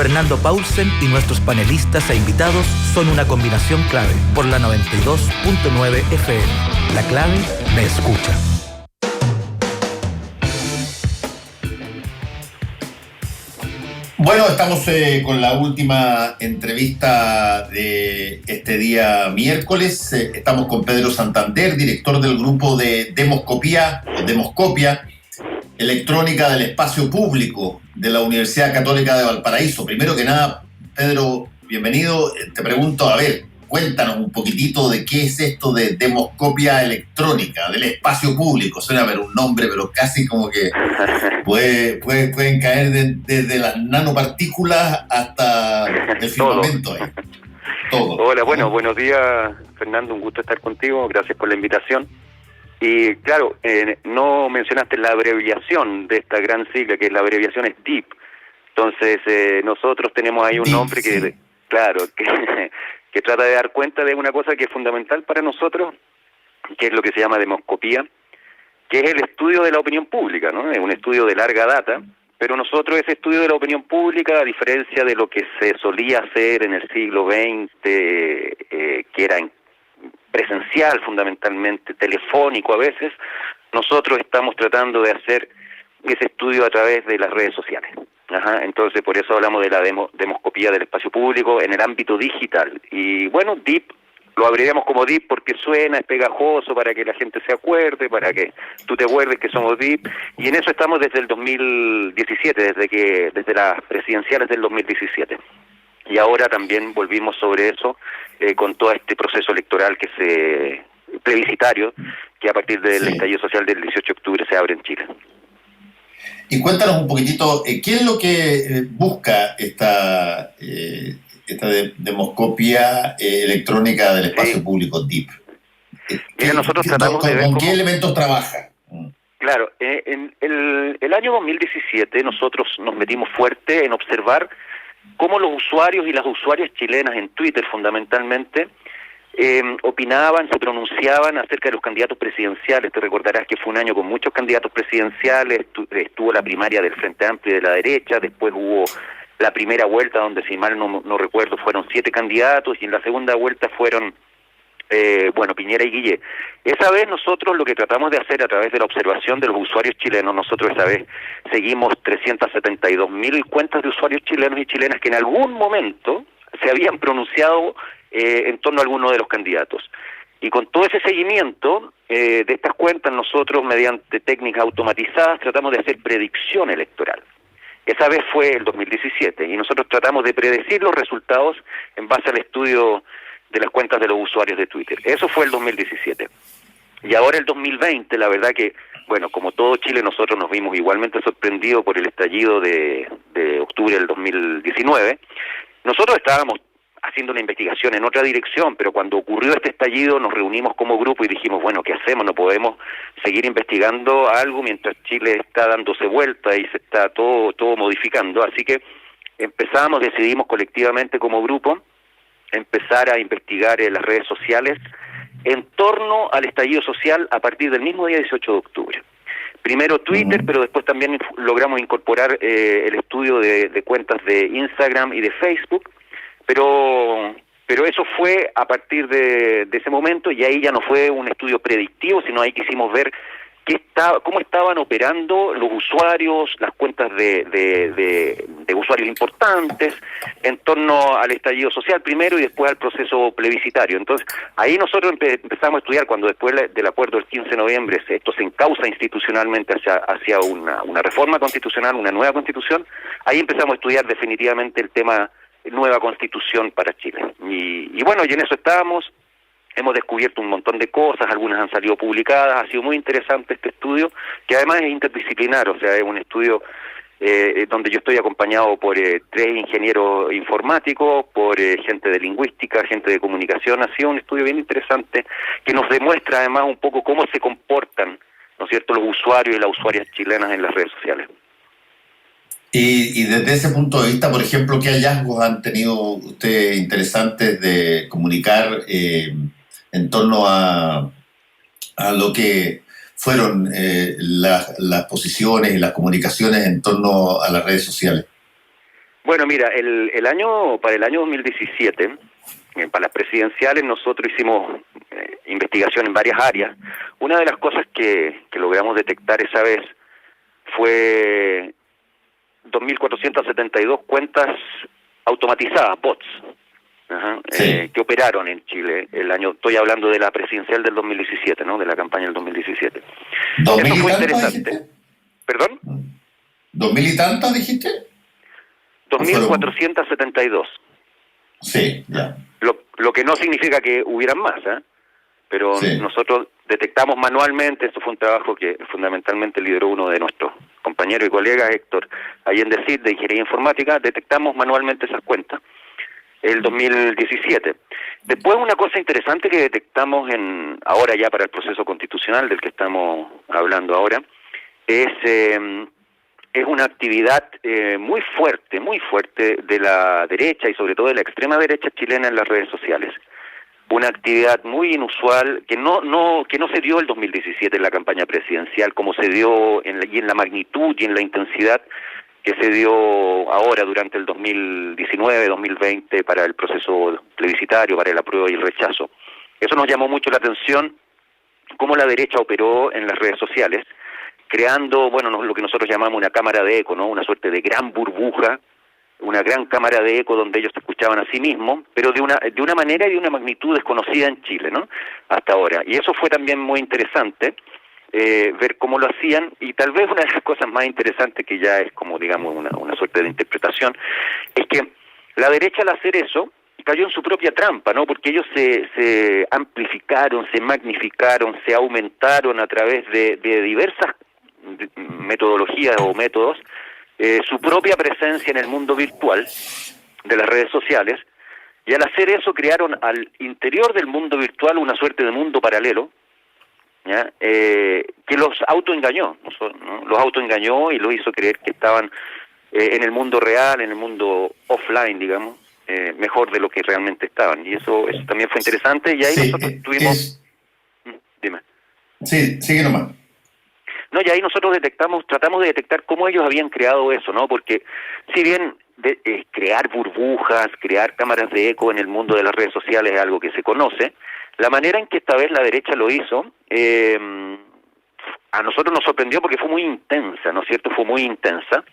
Fernando Paulsen y nuestros panelistas e invitados son una combinación clave por la 92.9 FM. La clave me escucha. Bueno, estamos con la última entrevista de este día miércoles. Estamos con Pedro Santander, director del grupo de Demoscopia, Electrónica del Espacio Público de la Universidad Católica de Valparaíso. Primero que nada, Pedro, bienvenido. Te pregunto, a ver, cuéntanos un poquitito de qué es esto de Demoscopia Electrónica del Espacio Público. Suena a ver un nombre, pero casi como que pueden caer desde las nanopartículas hasta el firmamento. Todo. Hola, bueno, buenos días, Fernando, un gusto estar contigo, gracias por la invitación. Y claro, no mencionaste la abreviación de esta gran sigla, que la abreviación es DEEP. Entonces, nosotros tenemos ahí un DEEP, nombre que, sí. Claro, que trata de dar cuenta de una cosa que es fundamental para nosotros, que es lo que se llama demoscopía, que es el estudio de la opinión pública, ¿no? Es un estudio de larga data, pero nosotros ese estudio de la opinión pública, a diferencia de lo que se solía hacer en el siglo XX, que era presencial fundamentalmente, telefónico a veces, nosotros estamos tratando de hacer ese estudio a través de las redes sociales. Entonces por eso hablamos de la demoscopía del espacio público en el ámbito digital. Y bueno, DEEP lo abriremos como DEEP porque suena, es pegajoso para que la gente se acuerde, para que tú te acuerdes que somos DEEP. Y en eso estamos desde el 2017, desde las presidenciales del 2017. Y ahora también volvimos sobre eso con todo este proceso electoral plebiscitario que a partir del estallido social del 18 de octubre se abre en Chile. Y cuéntanos un poquitito, ¿qué es lo que busca esta demoscopia electrónica del espacio público, DEEP? Mira, nosotros tratamos de ver ¿con qué elementos trabaja? Claro, en el año 2017 nosotros nos metimos fuerte en observar cómo los usuarios y las usuarias chilenas en Twitter fundamentalmente opinaban, se pronunciaban acerca de los candidatos presidenciales. Te recordarás que fue un año con muchos candidatos presidenciales, estuvo la primaria del Frente Amplio y de la derecha, después hubo la primera vuelta donde, si mal no recuerdo, fueron 7 candidatos, y en la segunda vuelta fueron Piñera y Guille. Esa vez nosotros lo que tratamos de hacer a través de la observación de los usuarios chilenos, nosotros esa vez seguimos 372.000 cuentas de usuarios chilenos y chilenas que en algún momento se habían pronunciado en torno a alguno de los candidatos. Y con todo ese seguimiento de estas cuentas, nosotros mediante técnicas automatizadas tratamos de hacer predicción electoral. Esa vez fue el 2017 y nosotros tratamos de predecir los resultados en base al estudio de las cuentas de los usuarios de Twitter. Eso fue el 2017. Y ahora el 2020, la verdad que, como todo Chile, nosotros nos vimos igualmente sorprendidos por el estallido de octubre del 2019. Nosotros estábamos haciendo una investigación en otra dirección, pero cuando ocurrió este estallido nos reunimos como grupo y dijimos, ¿qué hacemos? No podemos seguir investigando algo mientras Chile está dándose vuelta y se está todo modificando. Así que decidimos colectivamente como grupo empezar a investigar en las redes sociales en torno al estallido social a partir del mismo día 18 de octubre. Primero Twitter, pero después también logramos incorporar el estudio de cuentas de Instagram y de Facebook, pero eso fue a partir de ese momento, y ahí ya no fue un estudio predictivo, sino ahí quisimos ver cómo estaban operando los usuarios, las cuentas de usuarios importantes en torno al estallido social primero y después al proceso plebiscitario. Entonces, ahí nosotros empezamos a estudiar, cuando después del acuerdo del 15 de noviembre esto se encausa institucionalmente hacia una reforma constitucional, una nueva constitución. Ahí empezamos a estudiar definitivamente el tema nueva constitución para Chile. Y en eso estábamos. Hemos descubierto un montón de cosas, algunas han salido publicadas, ha sido muy interesante este estudio, que además es interdisciplinar, o sea, es un estudio donde yo estoy acompañado por 3 ingenieros informáticos, por gente de lingüística, gente de comunicación. Ha sido un estudio bien interesante que nos demuestra además un poco cómo se comportan, ¿no es cierto?, los usuarios y las usuarias chilenas en las redes sociales. Y desde ese punto de vista, por ejemplo, ¿qué hallazgos han tenido ustedes interesantes de comunicar en torno a lo que fueron las posiciones y las comunicaciones en torno a las redes sociales? Bueno, mira, para el año 2017, para las presidenciales, nosotros hicimos investigación en varias áreas. Una de las cosas que logramos detectar esa vez fue 2.472 cuentas automatizadas, bots, Sí. que operaron en Chile el año. Estoy hablando de la presidencial del 2017, ¿no? De la campaña del 2017. ¿Dos Eso mil y fue tantas interesante. dijiste? ¿Perdón? ¿2000 y tantas dijiste? ¿O fueron? 2.472. Sí, ya. Lo que no significa que hubieran más, pero Sí. nosotros detectamos manualmente. Esto fue un trabajo que fundamentalmente lideró uno de nuestros compañeros y colegas, Héctor Allende Cid, de Ingeniería Informática. Detectamos manualmente esas cuentas el 2017. Después, una cosa interesante que detectamos ahora ya para el proceso constitucional del que estamos hablando ahora, es una actividad muy fuerte de la derecha y sobre todo de la extrema derecha chilena en las redes sociales. Una actividad muy inusual que no se dio el 2017 en la campaña presidencial, como se dio y en la magnitud y en la intensidad que se dio ahora durante el 2019-2020 para el proceso plebiscitario, para el apruebo y el rechazo. Eso nos llamó mucho la atención, cómo la derecha operó en las redes sociales, creando, lo que nosotros llamamos una cámara de eco, ¿no? Una suerte de gran burbuja, una gran cámara de eco donde ellos se escuchaban a sí mismos, pero de una manera y de una magnitud desconocida en Chile, ¿no? Hasta ahora. Y eso fue también muy interesante, ver cómo lo hacían, y tal vez una de las cosas más interesantes, que ya es como, digamos, una suerte de interpretación, es que la derecha, al hacer eso, cayó en su propia trampa, ¿no? Porque ellos se amplificaron, se magnificaron, se aumentaron a través de diversas metodologías o métodos, su propia presencia en el mundo virtual de las redes sociales, y al hacer eso crearon al interior del mundo virtual una suerte de mundo paralelo, ¿ya? Que los autoengañó, ¿no? Los autoengañó y los hizo creer que estaban en el mundo real, en el mundo offline, digamos, mejor de lo que realmente estaban. Y eso también fue interesante, y ahí Sí, nosotros tuvimos... Dime. Sí, sigue nomás. No, y ahí nosotros tratamos de detectar cómo ellos habían creado eso, ¿no? Porque si bien crear burbujas, crear cámaras de eco en el mundo de las redes sociales es algo que se conoce, la manera en que esta vez la derecha lo hizo, a nosotros nos sorprendió porque fue muy intensa, ¿no es cierto? Fue muy intensa.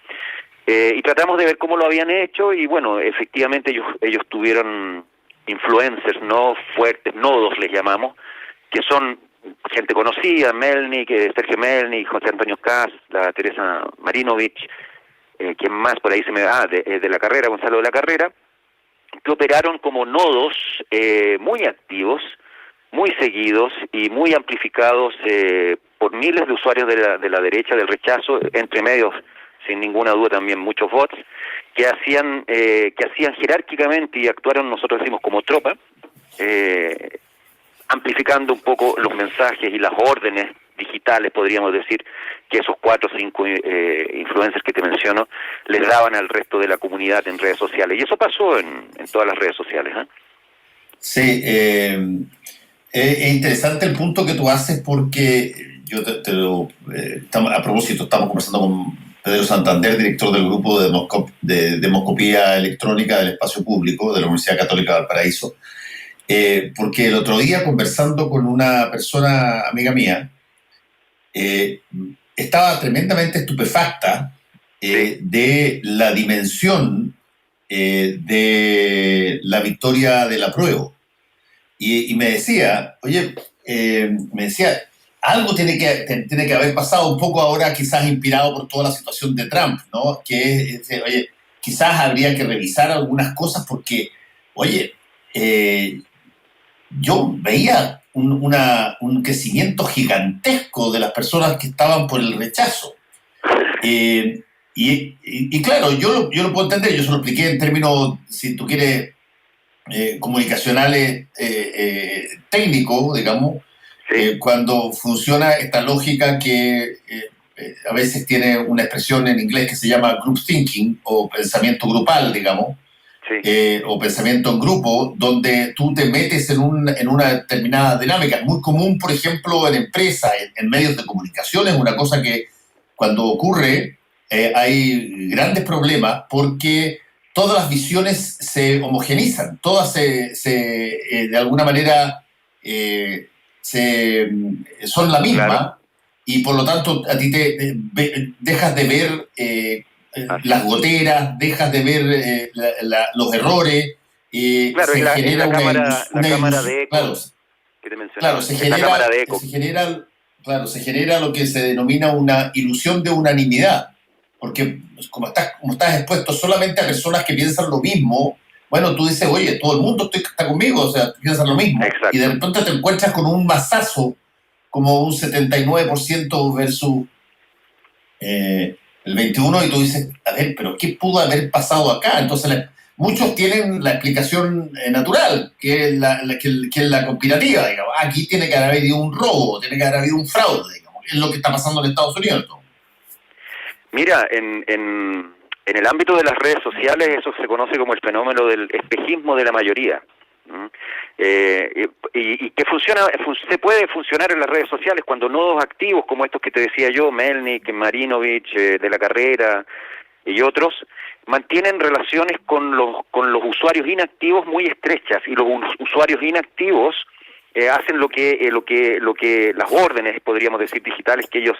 Y tratamos de ver cómo lo habían hecho, y bueno, efectivamente ellos tuvieron influencers, ¿no? Fuertes, nodos les llamamos, que son gente conocida, Melnik, Sergio Melnik, José Antonio Kass, la Teresa Marinovich, ¿quién más por ahí se me va? De la Carrera, Gonzalo de la Carrera, que operaron como nodos muy activos, muy seguidos y muy amplificados por miles de usuarios de la derecha, del rechazo, entre medios, sin ninguna duda también muchos bots, que hacían jerárquicamente, y actuaron, nosotros decimos, como tropa, amplificando un poco los mensajes y las órdenes digitales, podríamos decir, que esos 4 o 5 influencers que te menciono les daban al resto de la comunidad en redes sociales. Y eso pasó en todas las redes sociales, ¿eh? Sí, es interesante el punto que tú haces, porque yo a propósito, estamos conversando con Pedro Santander, director del grupo de demoscopía electrónica del espacio público de la Universidad Católica de Valparaíso. Porque el otro día, conversando con una persona amiga mía, estaba tremendamente estupefacta de la dimensión de la victoria del apruebo. Y me decía, algo tiene que haber pasado un poco ahora, quizás inspirado por toda la situación de Trump, ¿no? Quizás habría que revisar algunas cosas porque, yo veía un crecimiento gigantesco de las personas que estaban por el rechazo. Y claro, yo lo puedo entender, yo se lo expliqué en términos, si tú quieres, comunicacionales, técnicos, digamos, cuando funciona esta lógica que a veces tiene una expresión en inglés que se llama group thinking, o pensamiento grupal, digamos. O pensamiento en grupo, donde tú te metes en una determinada dinámica. Es muy común, por ejemplo, en empresas, en medios de comunicación. Es una cosa que cuando ocurre hay grandes problemas, porque todas las visiones se homogenizan, todas de alguna manera son la misma, claro. Y por lo tanto a ti dejas de ver las goteras, dejas de ver los errores, claro, se genera la cámara de eco, claro, que te mencionaba, se genera lo que se denomina una ilusión de unanimidad, porque como estás expuesto solamente a personas que piensan lo mismo, bueno, tú dices, oye, todo el mundo está conmigo, o sea, piensan lo mismo. Exacto. Y de repente te encuentras con un masazo como un 79% versus el 21%, y tú dices, a ver, pero ¿qué pudo haber pasado acá? Entonces muchos tienen la explicación natural, que es la conspirativa, digamos. Aquí tiene que haber habido un robo, tiene que haber habido un fraude, digamos. Es lo que está pasando en Estados Unidos, ¿no? Mira, en el ámbito de las redes sociales eso se conoce como el fenómeno del espejismo de la mayoría. Y que se puede funcionar en las redes sociales cuando nodos activos como estos que te decía yo, Melnik, Marinovich, de la Carrera y otros, mantienen relaciones con los usuarios inactivos muy estrechas, y los usuarios inactivos hacen lo que las órdenes, podríamos decir, digitales que ellos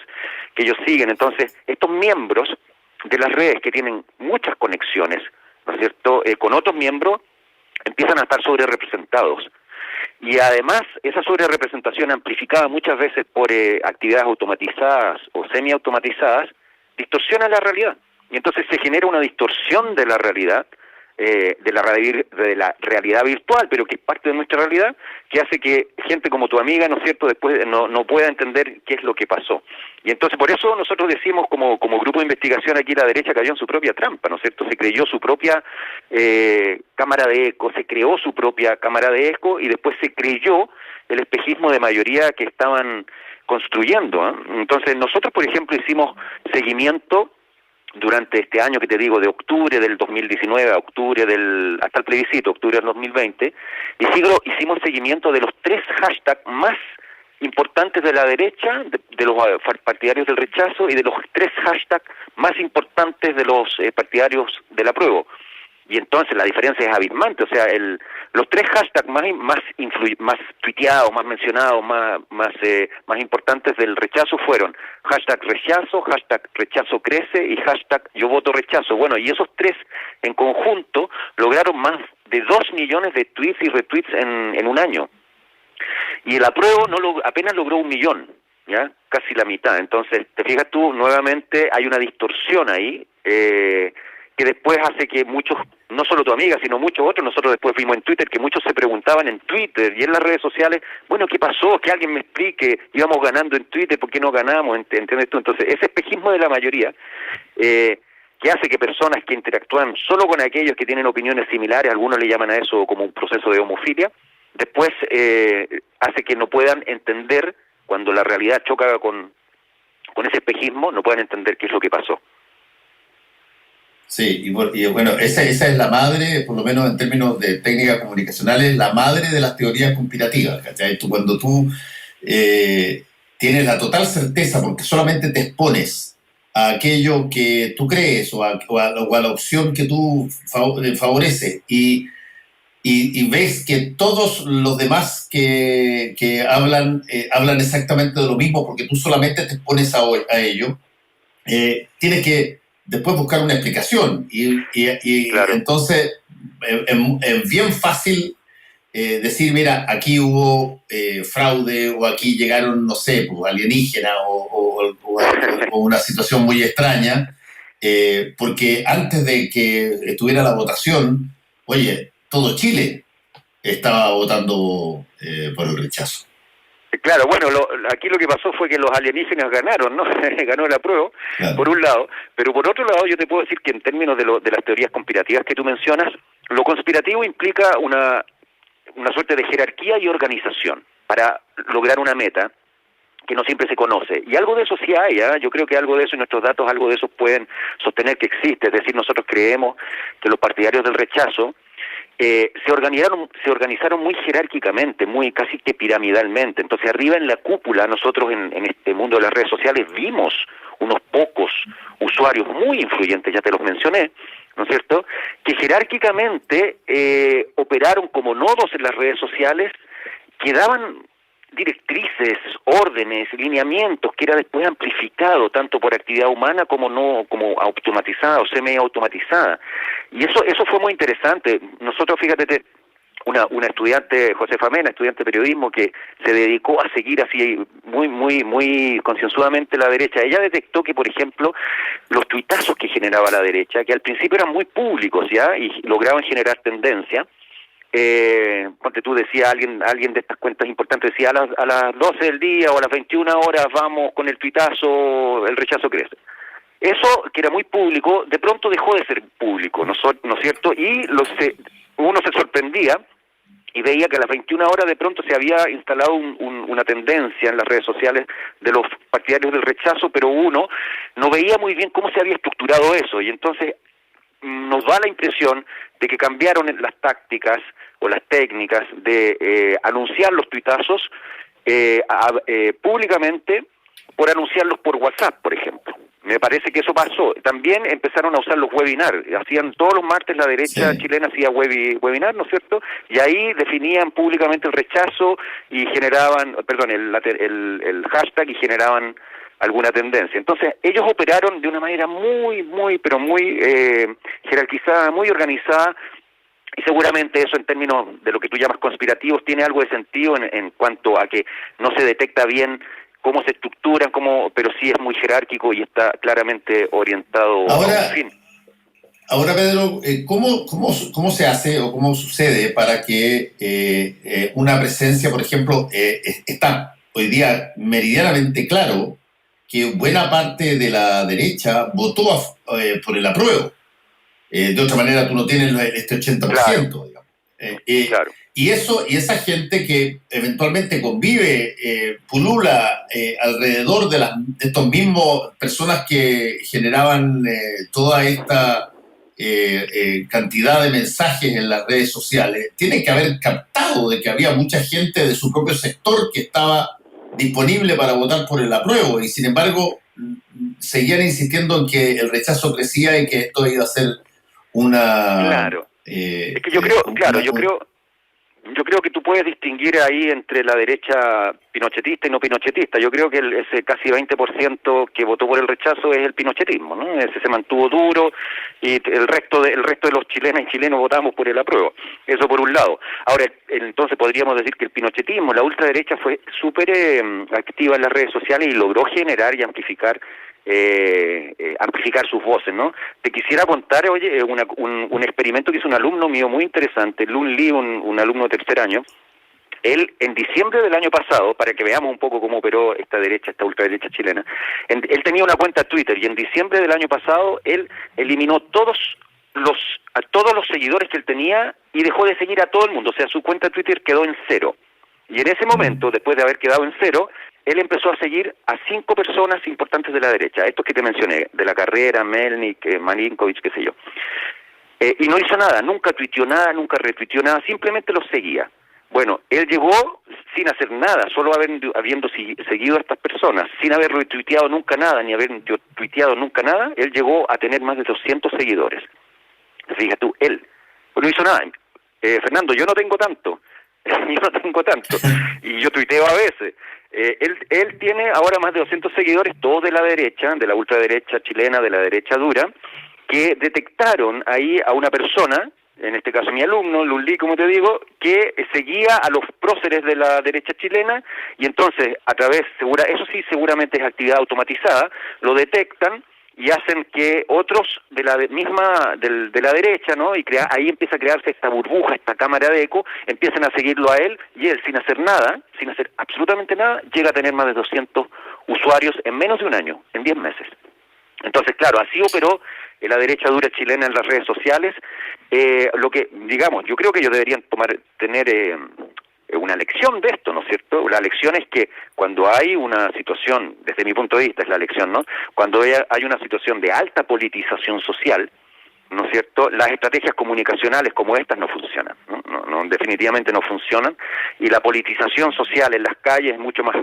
siguen. Entonces, estos miembros de las redes que tienen muchas conexiones, ¿no es cierto?, con otros miembros, empiezan a estar sobre representados. Y además, esa sobrerepresentación amplificada muchas veces por actividades automatizadas o semiautomatizadas, distorsiona la realidad. Y entonces se genera una distorsión de la realidad, de la realidad virtual, pero que es parte de nuestra realidad, que hace que gente como tu amiga, ¿no es cierto?, después no pueda entender qué es lo que pasó. Y entonces por eso nosotros decimos como grupo de investigación aquí la derecha cayó en su propia trampa, ¿no es cierto? Se creyó su propia cámara de eco, se creó su propia cámara de eco y después se creyó el espejismo de mayoría que estaban construyendo, ¿eh? Entonces nosotros, por ejemplo, hicimos seguimiento durante este año que te digo, de octubre del 2019 a octubre hasta el plebiscito, octubre del 2020, hicimos seguimiento de los 3 hashtags más importantes de la derecha, de los partidarios del rechazo, y de los 3 hashtags más importantes de los partidarios del apruebo. Y entonces la diferencia es abismante, o sea, los 3 hashtags más tuiteados, más mencionados, más importantes del rechazo fueron hashtag rechazo crece y hashtag yo voto rechazo. Bueno, y esos 3 en conjunto lograron más de 2 millones de tweets y retweets en un año. Y el apruebo apenas logró 1 millón, ¿ya? Casi la mitad. Entonces, te fijas tú, nuevamente hay una distorsión ahí, que después hace que muchos, no solo tu amiga, sino muchos otros, nosotros después vimos en Twitter que muchos se preguntaban en Twitter y en las redes sociales, bueno, ¿qué pasó? Que alguien me explique, íbamos ganando en Twitter, ¿por qué no ganamos? ¿Entiendes tú? Entonces, ese espejismo de la mayoría, que hace que personas que interactúan solo con aquellos que tienen opiniones similares, algunos le llaman a eso como un proceso de homofilia, después hace que no puedan entender, cuando la realidad choca con ese espejismo, no puedan entender qué es lo que pasó. Sí, y bueno, esa es la madre, por lo menos en términos de técnicas comunicacionales, la madre de las teorías conspirativas, ¿cachai? Cuando tú tienes la total certeza, porque solamente te expones a aquello que tú crees o a la opción que tú favoreces, y ves que todos los demás que hablan exactamente de lo mismo porque tú solamente te expones a ello, tienes que después buscar una explicación y claro. Entonces es bien fácil decir, mira, aquí hubo fraude, o aquí llegaron, no sé, pues, alienígenas o una situación muy extraña, porque antes de que estuviera la votación, oye, todo Chile estaba votando por el rechazo. Claro, bueno, aquí lo que pasó fue que los alienígenas ganaron, ¿no? Ganó el apruebo, claro, por un lado, pero por otro lado yo te puedo decir que en términos de las teorías conspirativas que tú mencionas, lo conspirativo implica una suerte de jerarquía y organización para lograr una meta que no siempre se conoce, y algo de eso sí hay, ¿eh? Yo creo que algo de eso, y nuestros datos algo de eso pueden sostener que existe. Es decir, nosotros creemos que los partidarios del rechazo se organizaron muy jerárquicamente, muy casi que piramidalmente. Entonces arriba en la cúpula, nosotros en este mundo de las redes sociales vimos unos pocos usuarios muy influyentes, ya te los mencioné, ¿no es cierto?, que jerárquicamente operaron como nodos en las redes sociales, que daban directrices, órdenes, lineamientos, que era después amplificado tanto por actividad humana como automatizada o semi-automatizada. Y eso fue muy interesante. Nosotros, fíjate, una estudiante, Josefa Mena, estudiante de periodismo, que se dedicó a seguir así muy concienzudamente la derecha. Ella detectó que, por ejemplo, los tuitazos que generaba la derecha, que al principio eran muy públicos ya y lograban generar tendencia. Ponte tú, decía alguien de estas cuentas importantes, decía a las 12 del día o a las 21 horas vamos con el tuitazo, el rechazo crece. Eso, que era muy público, de pronto dejó de ser público, ¿no es cierto? Y uno se sorprendía y veía que a las 21 horas de pronto se había instalado una tendencia en las redes sociales de los partidarios del rechazo, pero uno no veía muy bien cómo se había estructurado eso, y entonces nos da la impresión de que cambiaron las tácticas o las técnicas de anunciar los tuitazos públicamente por anunciarlos por WhatsApp, por ejemplo. Me parece que eso pasó. También empezaron a usar los webinars. Hacían todos los martes, la derecha chilena hacía webinar, ¿no es cierto? Y ahí definían públicamente el rechazo y generaban, el hashtag, y generaban alguna tendencia. Entonces, ellos operaron de una manera muy jerarquizada, muy organizada, y seguramente eso, en términos de lo que tú llamas conspirativos, tiene algo de sentido en cuanto a que no se detecta bien cómo se estructuran, pero sí es muy jerárquico y está claramente orientado a un fin. Ahora, Pedro, ¿cómo se hace o cómo sucede para que una presencia, por ejemplo, está hoy día meridianamente claro que buena parte de la derecha votó por el apruebo? De otra manera, tú no tienes este 80%, claro, digamos. Claro. Y esa gente que eventualmente convive, pulula alrededor de estos mismos personas que generaban toda esta cantidad de mensajes en las redes sociales, tiene que haber captado de que había mucha gente de su propio sector que estaba disponible para votar por el apruebo, y sin embargo seguían insistiendo en que el rechazo crecía y que esto iba a ser una... Claro. Es que yo creo que tú puedes distinguir ahí entre la derecha pinochetista y no pinochetista. Yo creo que ese casi 20% que votó por el rechazo es el pinochetismo, ¿no? Ese se mantuvo duro, y el resto de los chilenas y chilenos votamos por el apruebo. Eso por un lado. Ahora, entonces podríamos decir que el pinochetismo, la ultraderecha, fue súper activa en las redes sociales y logró generar y amplificar sus voces, ¿no? Te quisiera contar, oye, un experimento que hizo un alumno mío muy interesante, Lun Lee, un alumno de tercer año. Él, en diciembre del año pasado, para que veamos un poco cómo operó esta ultraderecha chilena, él tenía una cuenta Twitter, y en diciembre del año pasado él eliminó a todos los seguidores que él tenía y dejó de seguir a todo el mundo. O sea, su cuenta Twitter quedó en 0. Y en ese momento, después de haber quedado en 0, él empezó a seguir a 5 personas importantes de la derecha, estos que te mencioné, de la Carrera, Melnik, Malinkovich, qué sé yo. Y no hizo nada, nunca tuiteó nada, nunca retuiteó nada, simplemente los seguía. Bueno, él llegó sin hacer nada, solo habiendo seguido a estas personas, sin haber retuiteado nunca nada, ni haber tuiteado nunca nada. Él llegó a tener más de 200 seguidores. Fíjate tú, él no hizo nada. Fernando, yo no tengo tanto. Y yo tuiteo a veces. Él tiene ahora más de 200 seguidores, todos de la derecha, de la ultraderecha chilena, de la derecha dura, que detectaron ahí a una persona, en este caso mi alumno, Lully, como te digo, que seguía a los próceres de la derecha chilena, y entonces, eso sí, seguramente es actividad automatizada, lo detectan y hacen que otros de la derecha, ¿no? Y ahí empieza a crearse esta burbuja, esta cámara de eco, empiezan a seguirlo a él, y él, sin hacer absolutamente nada, llega a tener más de 200 usuarios en menos de un año, en 10 meses. Entonces, claro, así operó la derecha dura chilena en las redes sociales. Lo que, digamos, yo creo que ellos deberían tener una lección de esto, ¿no es cierto? La lección es que cuando hay una situación, desde mi punto de vista es la lección, ¿no? Cuando hay una situación de alta politización social, ¿no es cierto?, las estrategias comunicacionales como estas no funcionan, definitivamente no funcionan, y la politización social en las calles es mucho más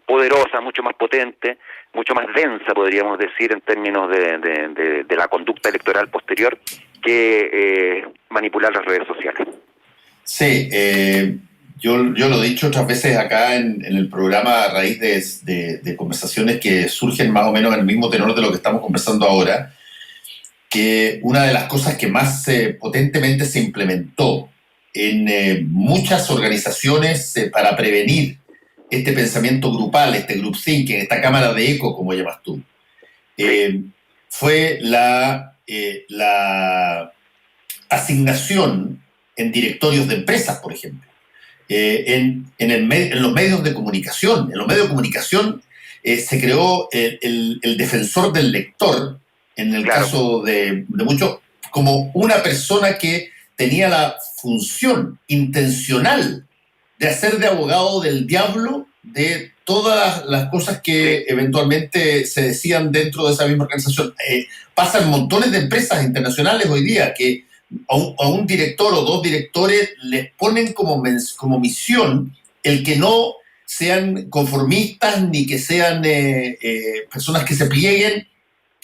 poderosa, mucho más potente, mucho más densa, podríamos decir, en términos de la conducta electoral posterior, que manipular las redes sociales. Sí, yo lo he dicho otras veces acá en el programa a raíz de conversaciones que surgen más o menos en el mismo tenor de lo que estamos conversando ahora, que una de las cosas que más potentemente se implementó en muchas organizaciones para prevenir este pensamiento grupal, este group thinking, esta cámara de eco, como llamas tú, fue la asignación en directorios de empresas, por ejemplo, en los medios de comunicación. En los medios de comunicación se creó el defensor del lector, en el caso de muchos, como una persona que tenía la función intencional de hacer de abogado del diablo de todas las cosas que eventualmente se decían dentro de esa misma organización. Pasan montones de empresas internacionales hoy día que a un director o dos directores les ponen como misión el que no sean conformistas ni que sean personas que se plieguen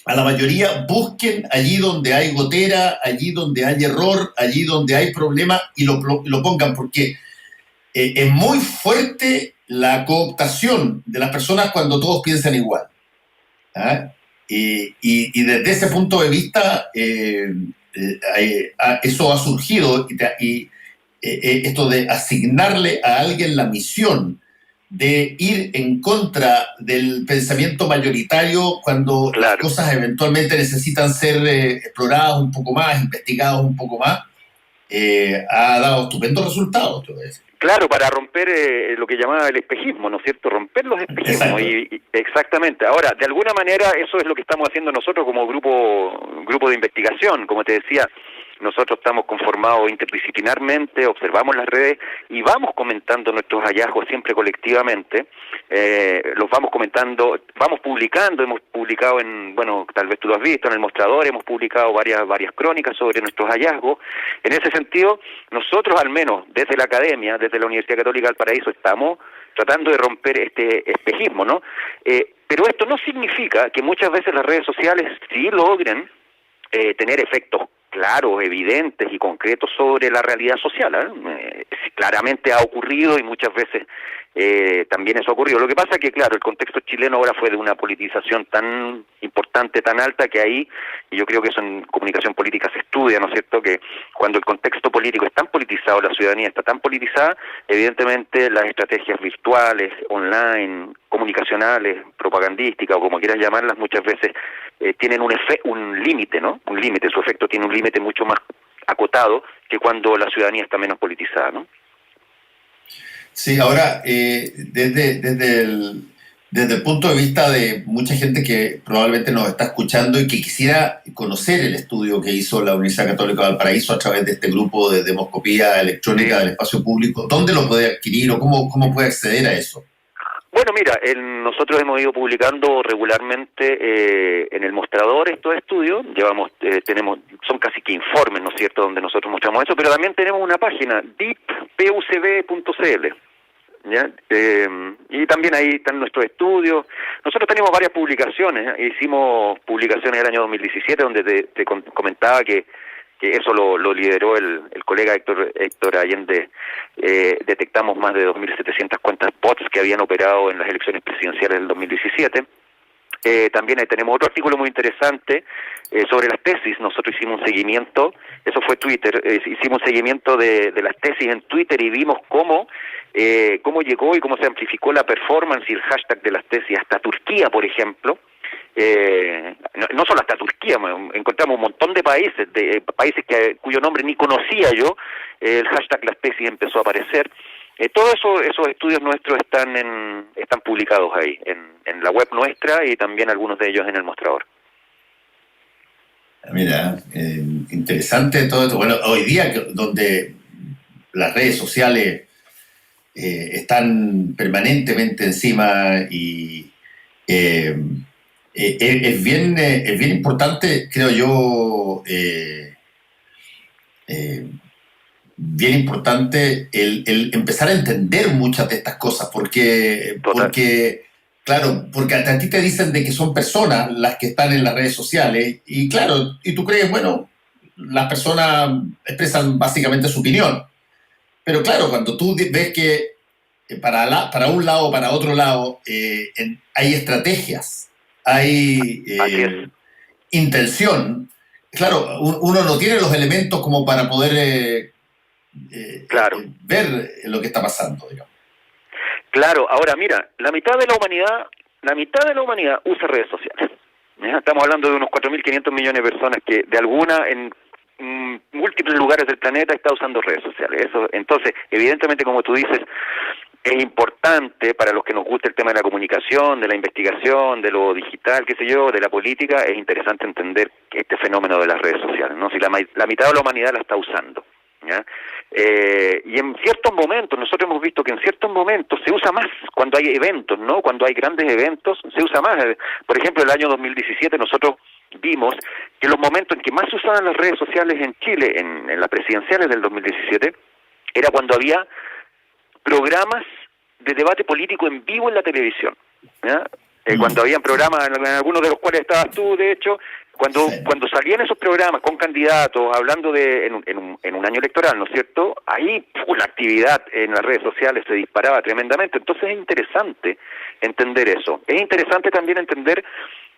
a la mayoría, busquen allí donde hay gotera, allí donde hay error, allí donde hay problema y lo pongan, porque es muy fuerte la cooptación de las personas cuando todos piensan igual. ¿Ah? Y desde ese punto de vista, eso ha surgido, y esto de asignarle a alguien la misión de ir en contra del pensamiento mayoritario cuando las cosas eventualmente necesitan ser exploradas un poco más, investigadas un poco más, ha dado estupendos resultados. Claro, para romper lo que llamaba el espejismo, ¿no es cierto? Romper los espejismos. Exactamente. Ahora, de alguna manera, eso es lo que estamos haciendo nosotros como grupo de investigación. Como te decía, nosotros estamos conformados interdisciplinarmente, observamos las redes y vamos comentando nuestros hallazgos siempre colectivamente. Los vamos comentando, vamos publicando, hemos publicado tal vez tú lo has visto, en El Mostrador hemos publicado varias crónicas sobre nuestros hallazgos. En ese sentido, nosotros al menos desde la academia, desde la Universidad Católica del Paraíso, estamos tratando de romper este espejismo, ¿no? Pero esto no significa que muchas veces las redes sociales sí logren tener efectos claros, evidentes y concretos sobre la realidad social. Claramente ha ocurrido y muchas veces también eso ha ocurrido. Lo que pasa es que, claro, el contexto chileno ahora fue de una politización tan importante, tan alta, que ahí, y yo creo que eso en comunicación política se estudia, ¿no es cierto?, que cuando el contexto político es tan politizado, la ciudadanía está tan politizada, evidentemente las estrategias virtuales, online, comunicacionales, propagandísticas o como quieras llamarlas, muchas veces tienen un límite, ¿no? Un límite, su efecto tiene un límite mucho más acotado que cuando la ciudadanía está menos politizada, ¿no? Sí, ahora, desde el punto de vista de mucha gente que probablemente nos está escuchando y que quisiera conocer el estudio que hizo la Universidad Católica de Valparaíso a través de este grupo de demoscopía electrónica del espacio público, ¿dónde lo puede adquirir o cómo puede acceder a eso? Bueno, mira, nosotros hemos ido publicando regularmente en El Mostrador estos estudios. Son casi que informes, ¿no es cierto?, donde nosotros mostramos eso, pero también tenemos una página, deeppucb.cl. ¿Ya? Y también ahí están nuestros estudios. Nosotros tenemos varias publicaciones, hicimos publicaciones el año 2017 donde te comentaba que eso lo lideró el colega Héctor Allende. Detectamos más de 2.700 cuentas bots que habían operado en las elecciones presidenciales del 2017. También tenemos otro artículo muy interesante sobre las tesis. Nosotros hicimos un seguimiento, eso fue Twitter, hicimos un seguimiento de las tesis en Twitter y vimos cómo llegó y cómo se amplificó la performance y el hashtag de las tesis hasta Turquía, por ejemplo. No solo hasta Turquía, encontramos un montón de países cuyo nombre ni conocía yo. El hashtag las tesis empezó a aparecer. Todos esos estudios nuestros están publicados ahí, en la web nuestra y también algunos de ellos en El Mostrador. Mira, interesante todo esto. Bueno, hoy día donde las redes sociales están permanentemente encima y Es bien importante, creo yo, bien importante el empezar a entender muchas de estas cosas, porque claro, porque a ti te dicen de que son personas las que están en las redes sociales, y claro, y tú crees, bueno, las personas expresan básicamente su opinión, pero claro, cuando tú ves que para un lado o para otro lado hay estrategias, hay intención, claro, uno no tiene los elementos como para poder ver lo que está pasando, digamos. Claro, ahora mira, la mitad de la humanidad usa redes sociales. Estamos hablando de unos 4.500 millones de personas que de alguna en múltiples lugares del planeta está usando redes sociales. Eso, entonces, evidentemente, como tú dices, es importante para los que nos gusta el tema de la comunicación, de la investigación, de lo digital, qué sé yo, de la política, es interesante entender este fenómeno de las redes sociales, ¿no? Si la mitad de la humanidad la está usando, ¿ya? Y en ciertos momentos, nosotros hemos visto que en ciertos momentos se usa más cuando hay eventos, ¿no? Cuando hay grandes eventos, se usa más. Por ejemplo, el año 2017 nosotros vimos que los momentos en que más se usaban las redes sociales en Chile, en las presidenciales del 2017, era cuando había programas de debate político en vivo en la televisión, ¿ya? Cuando habían programas, en algunos de los cuales estabas tú, de hecho, cuando salían esos programas con candidatos, hablando en un año electoral, ¿no es cierto? Ahí la actividad en las redes sociales se disparaba tremendamente. Entonces es interesante entender eso. Es interesante también entender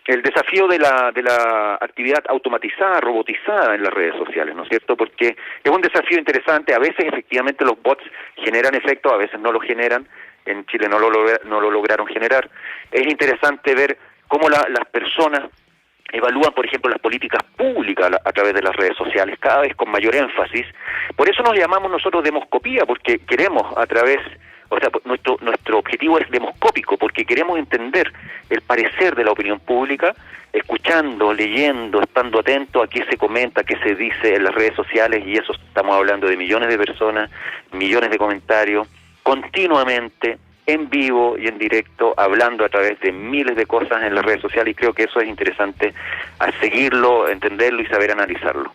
el desafío de la actividad automatizada, robotizada en las redes sociales, ¿no es cierto? Porque es un desafío interesante. A veces efectivamente los bots generan efecto, a veces no lo generan. En Chile no lo lograron generar. Es interesante ver cómo las personas evalúan, por ejemplo, las políticas públicas a través de las redes sociales, cada vez con mayor énfasis. Por eso nos llamamos nosotros demoscopía, porque queremos nuestro objetivo es demoscópico, porque queremos entender el parecer de la opinión pública, escuchando, leyendo, estando atento a qué se comenta, qué se dice en las redes sociales, y eso estamos hablando de millones de personas, millones de comentarios, continuamente, en vivo y en directo, hablando a través de miles de cosas en las redes sociales, y creo que eso es interesante a seguirlo, entenderlo y saber analizarlo.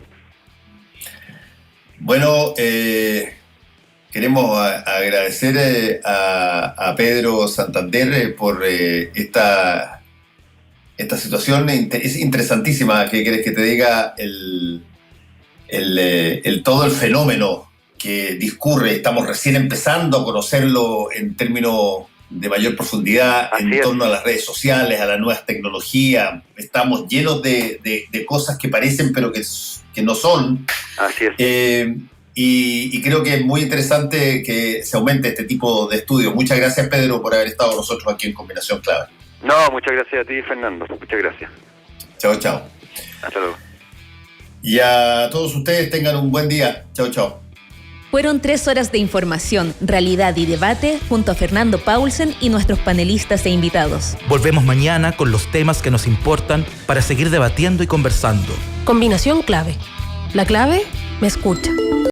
Bueno, queremos agradecer a Pedro Santander por esta situación. Es interesantísima, ¿qué quieres que te diga? Todo el fenómeno que discurre, estamos recién empezando a conocerlo en términos de mayor profundidad en torno a las redes sociales, a las nuevas tecnologías. Estamos llenos de cosas que parecen pero que no son. Así es. Y creo que es muy interesante que se aumente este tipo de estudios. Muchas gracias, Pedro, por haber estado con nosotros aquí en Combinación Clave. No, muchas gracias a ti, Fernando. Muchas gracias. Chao, chao. Hasta luego. Y a todos ustedes tengan un buen día. Chao, chao. Fueron 3 horas de información, realidad y debate junto a Fernando Paulsen y nuestros panelistas e invitados. Volvemos mañana con los temas que nos importan para seguir debatiendo y conversando. Combinación Clave. La clave me escucha.